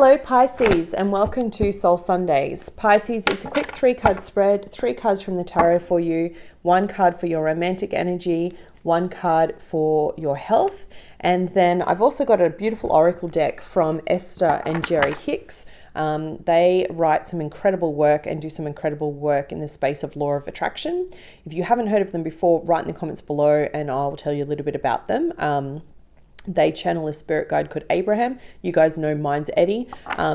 Hello Pisces, and welcome to Soul Sundays. Pisces, it's a quick 3-card spread, 3 cards from the tarot for you, 1 card for your romantic energy, 1 card for your health, and then I've also got a beautiful oracle deck from Esther and Jerry Hicks. They write some incredible work and do some incredible work in the space of law of attraction. If you haven't heard of them before, write in the comments below and I'll tell you a little bit about them. They channel a spirit guide called Abraham. You guys know mine's Eddie.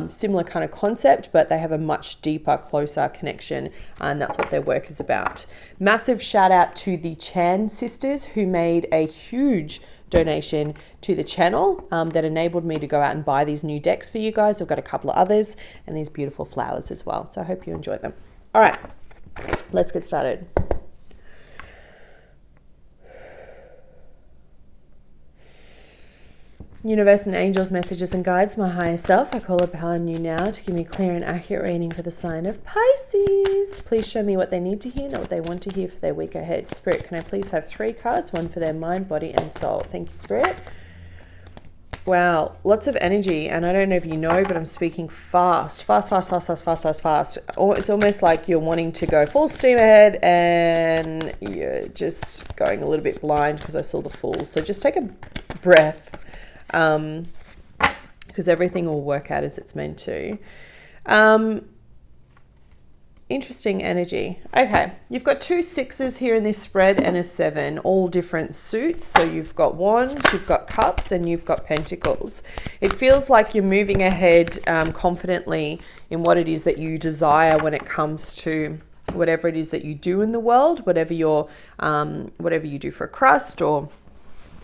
Similar kind of concept, but they have a much deeper, closer connection, and that's what their work is about. Massive shout out to the Chan sisters who made a huge donation to the channel that enabled me to go out and buy these new decks for you guys. I've got a couple of others and these beautiful flowers as well. So I hope you enjoy them. All right, let's get started. Universe and angels, messages and guides, my higher self, I call upon you now to give me a clear and accurate reading for the sign of Pisces. Please show me what they need to hear, not what they want to hear for their week ahead. Spirit, can I please have 3 cards, 1 for their mind, body and soul? Thank you, Spirit. Wow, lots of energy, and I don't know if you know, but I'm speaking fast. It's almost like you're wanting to go full steam ahead and you're just going a little bit blind because I saw the Fool. So just take a breath. Because everything will work out as it's meant to. Interesting energy. Okay, you've got 2 6s here in this spread and a 7, all different suits. So you've got Wands, you've got Cups, and you've got Pentacles. It feels like you're moving ahead confidently in what it is that you desire when it comes to whatever it is that you do in the world, whatever you do for a crust or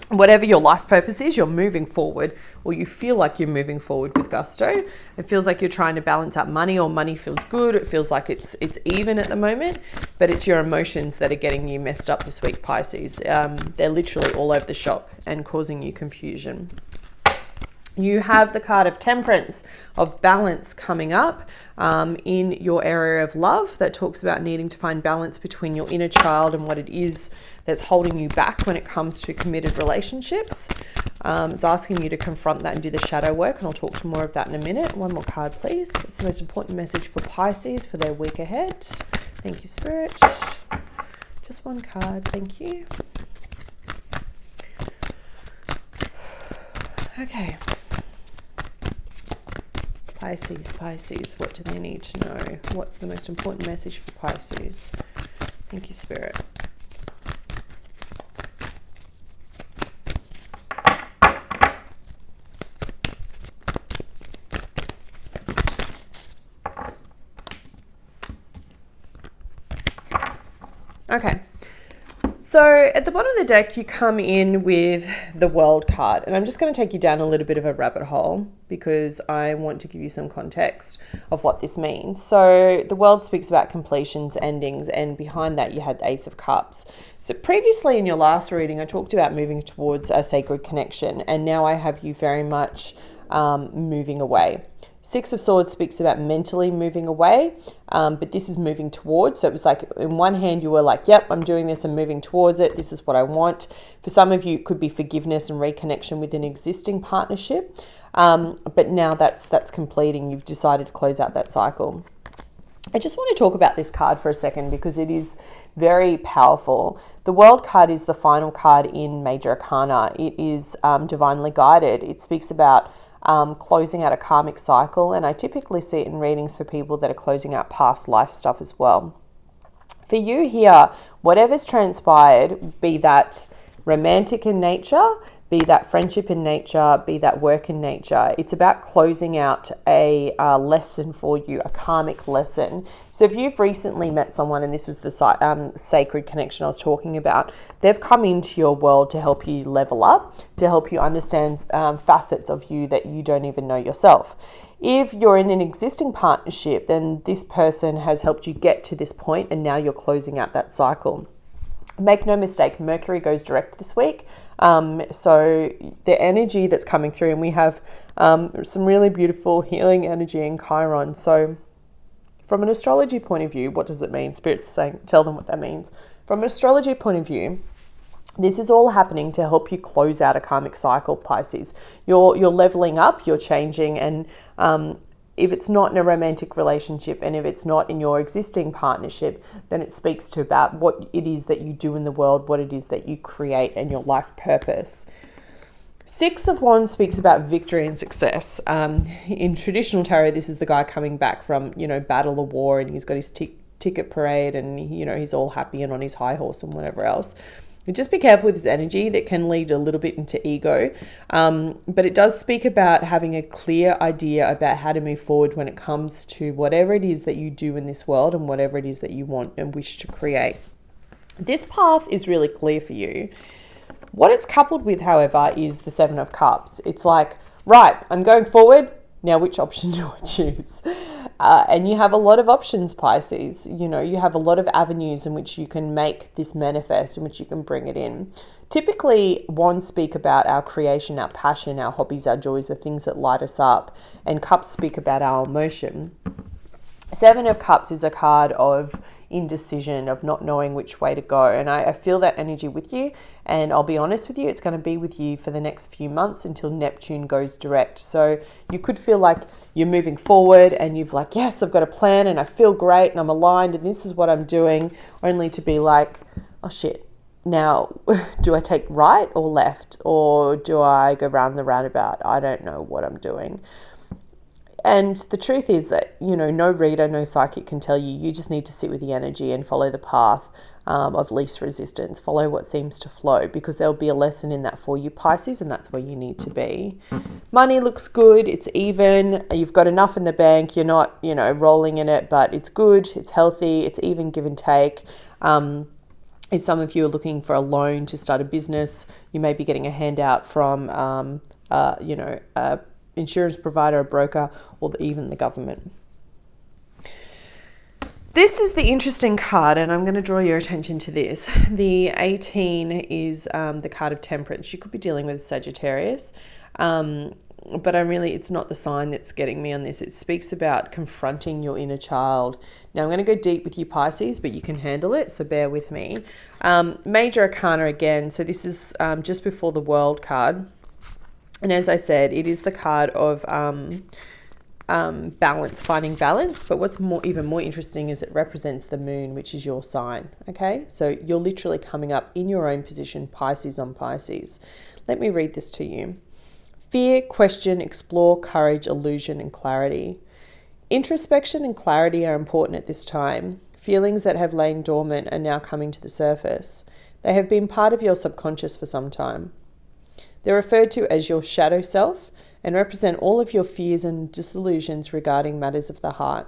whatever your life purpose is, you're moving forward, or you feel like you're moving forward with gusto. It feels like you're trying to balance out money, or money feels good. It feels like it's even at the moment, but it's your emotions that are getting you messed up this week, Pisces. They're literally all over the shop and causing you confusion. You have the card of Temperance, of balance coming up in your area of love. That talks about needing to find balance between your inner child and what it is that's holding you back when it comes to committed relationships. It's asking you to confront that and do the shadow work, and I'll talk to more of that in a minute. 1 more card, please. What's the most important message for Pisces for their week ahead? Thank you, Spirit. Just 1 card, thank you. Okay. Pisces, what do they need to know? What's the most important message for Pisces? Thank you, Spirit. Okay. So at the bottom of the deck, you come in with the World card, and I'm just going to take you down a little bit of a rabbit hole because I want to give you some context of what this means. So the World speaks about completions, endings, and behind that you had the Ace of Cups. So previously in your last reading, I talked about moving towards a sacred connection, and now I have you very much moving away. 6 of Swords speaks about mentally moving away, but this is moving towards. So it was like in one hand you were like, yep, I'm doing this, I'm moving towards it, this is what I want. For some of you it could be forgiveness and reconnection with an existing partnership, but now that's completing. You've decided to close out that cycle. I just want to talk about this card for a second because it is very powerful. The World card is the final card in Major Arcana. It is divinely guided. It speaks about closing out a karmic cycle, and I typically see it in readings for people that are closing out past life stuff as well. For you here, whatever's transpired, be that romantic in nature, be that friendship in nature, be that work in nature, it's about closing out a lesson for you, a karmic lesson. So if you've recently met someone, and this was the sacred connection I was talking about, they've come into your world to help you level up, to help you understand facets of you that you don't even know yourself. If you're in an existing partnership, then this person has helped you get to this point, and now you're closing out that cycle. Make no mistake, Mercury goes direct this week. So the energy that's coming through, and we have some really beautiful healing energy in Chiron. So from an astrology point of view, what does it mean? Spirit's saying, tell them what that means. From an astrology point of view, This is all happening to help you close out a karmic cycle, Pisces. You're leveling up, you're changing, and if it's not in a romantic relationship and if it's not in your existing partnership, then it speaks to about what it is that you do in the world, what it is that you create, and your life purpose. Six of Wands speaks about victory and success. In traditional tarot, this is the guy coming back from, battle or war, and he's got his ticket parade, and, he's all happy and on his high horse and whatever else. And just be careful with this energy that can lead a little bit into ego. But it does speak about having a clear idea about how to move forward when it comes to whatever it is that you do in this world and whatever it is that you want and wish to create. This path is really clear for you. What it's coupled with, however, is the Seven of Cups. It's like, right, I'm going forward. Now, which option do I choose? And you have a lot of options, Pisces. You have a lot of avenues in which you can make this manifest, in which you can bring it in. Typically, wands speak about our creation, our passion, our hobbies, our joys, the things that light us up. And cups speak about our emotion. Seven of Cups is a card of indecision, of not knowing which way to go. And I feel that energy with you. And I'll be honest with you, it's going to be with you for the next few months until Neptune goes direct. So you could feel like you're moving forward and you've like, yes, I've got a plan and I feel great and I'm aligned and this is what I'm doing, only to be like, oh shit. Now, do I take right or left, or do I go round the roundabout? I don't know what I'm doing. And the truth is that, no reader, no psychic can tell you. You just need to sit with the energy and follow the path of least resistance. Follow what seems to flow, because there'll be a lesson in that for you, Pisces, and that's where you need to be. Money looks good. It's even. You've got enough in the bank. You're not, rolling in it, but it's good. It's healthy. It's even give and take. If some of you are looking for a loan to start a business, you may be getting a handout from, insurance provider, a broker, or even the government. This is the interesting card, and I'm going to draw your attention to this. The 18 is the card of Temperance. You could be dealing with Sagittarius, but it's not the sign that's getting me on this. It speaks about confronting your inner child. Now, I'm going to go deep with you, Pisces, but you can handle it, so bear with me. Major Arcana again. So this is just before the World card. And as I said, it is the card of balance, finding balance. But what's even more interesting is it represents the moon, which is your sign. Okay, so you're literally coming up in your own position, Pisces on Pisces. Let me read this to you. Fear, question, explore, courage, illusion, and clarity. Introspection and clarity are important at this time. Feelings that have lain dormant are now coming to the surface. They have been part of your subconscious for some time. They're referred to as your shadow self and represent all of your fears and disillusions regarding matters of the heart.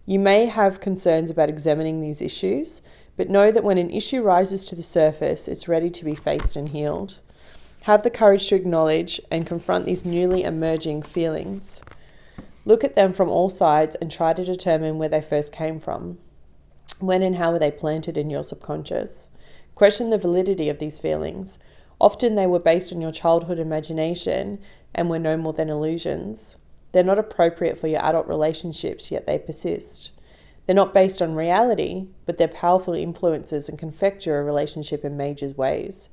You may have concerns about examining these issues, but know that when an issue rises to the surface, it's ready to be faced and healed. Have the courage to acknowledge and confront these newly emerging feelings. Look at them from all sides and try to determine where they first came from. When and how were they planted in your subconscious? Question the validity of these feelings. Often they were based on your childhood imagination and were no more than illusions. They're not appropriate for your adult relationships, yet they persist. They're not based on reality, but they're powerful influences and can affect your relationship in major ways.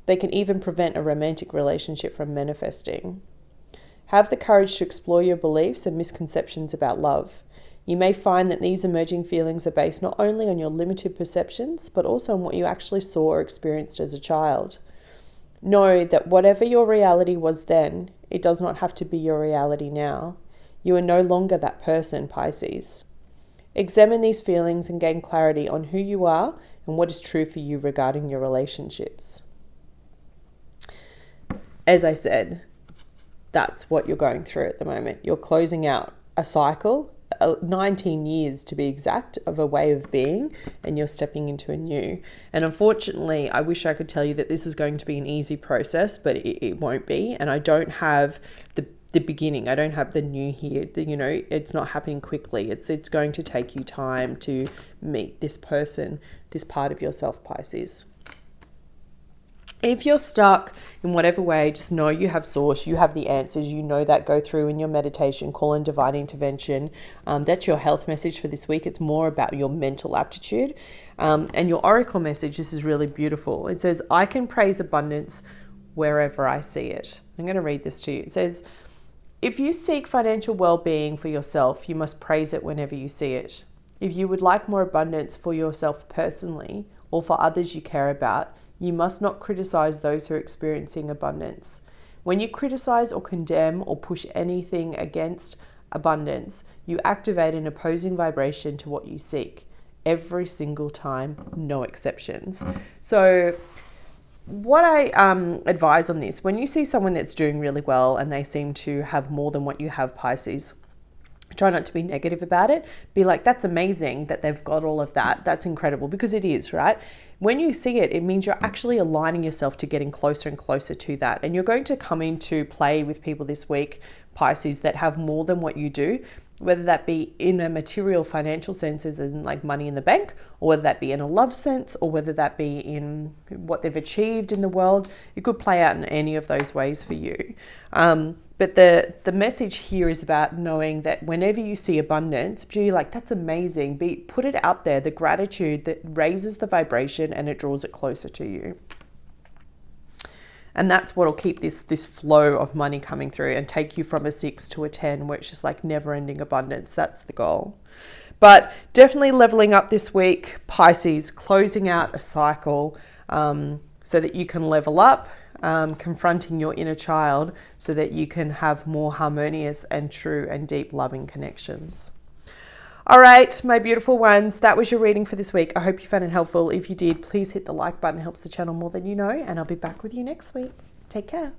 They can even prevent a romantic relationship from manifesting. Have the courage to explore your beliefs and misconceptions about love. You may find that these emerging feelings are based not only on your limited perceptions, but also on what you actually saw or experienced as a child. Know that whatever your reality was then, it does not have to be your reality now. You are no longer that person, Pisces. Examine these feelings and gain clarity on who you are and what is true for you regarding your relationships. As I said, that's what you're going through at the moment. You're closing out a cycle, 19 years to be exact, of a way of being, and you're stepping into a new. And unfortunately, I wish I could tell you that this is going to be an easy process, but it won't be. And I don't have the beginning. I don't have the new here. It's not happening quickly. It's going to take you time to meet this person, this part of yourself, Pisces. If you're stuck in whatever way, just know you have source, you have the answers, you know that. Go through in your meditation, call in divine intervention. That's your health message for this week. It's more about your mental aptitude. And your oracle message, this is really beautiful. It says, I can praise abundance wherever I see it. I'm going to read this to you. It says, if you seek financial well-being for yourself, you must praise it whenever you see it. If you would like more abundance for yourself personally or for others you care about, you must not criticize those who are experiencing abundance. When you criticize or condemn or push anything against abundance, you activate an opposing vibration to what you seek. Every single time, no exceptions. So what I advise on this, when you see someone that's doing really well and they seem to have more than what you have, Pisces, try not to be negative about it. Be like, that's amazing that they've got all of that. That's incredible, because it is, right? When you see it, it means you're actually aligning yourself to getting closer and closer to that. And you're going to come into play with people this week, Pisces, that have more than what you do, whether that be in a material financial sense, as in like money in the bank, or whether that be in a love sense, or whether that be in what they've achieved in the world. It could play out in any of those ways for you. But the message here is about knowing that whenever you see abundance, be like, that's amazing. Put it out there, the gratitude that raises the vibration and it draws it closer to you. And that's what will keep this flow of money coming through and take you from a 6 to a 10, where it's just like never-ending abundance. That's the goal. But definitely leveling up this week, Pisces, closing out a cycle so that you can level up, confronting your inner child so that you can have more harmonious and true and deep loving connections. All right, my beautiful ones, that was your reading for this week. I hope you found it helpful. If you did, please hit the like button. It helps the channel more than you know, and I'll be back with you next week. Take care.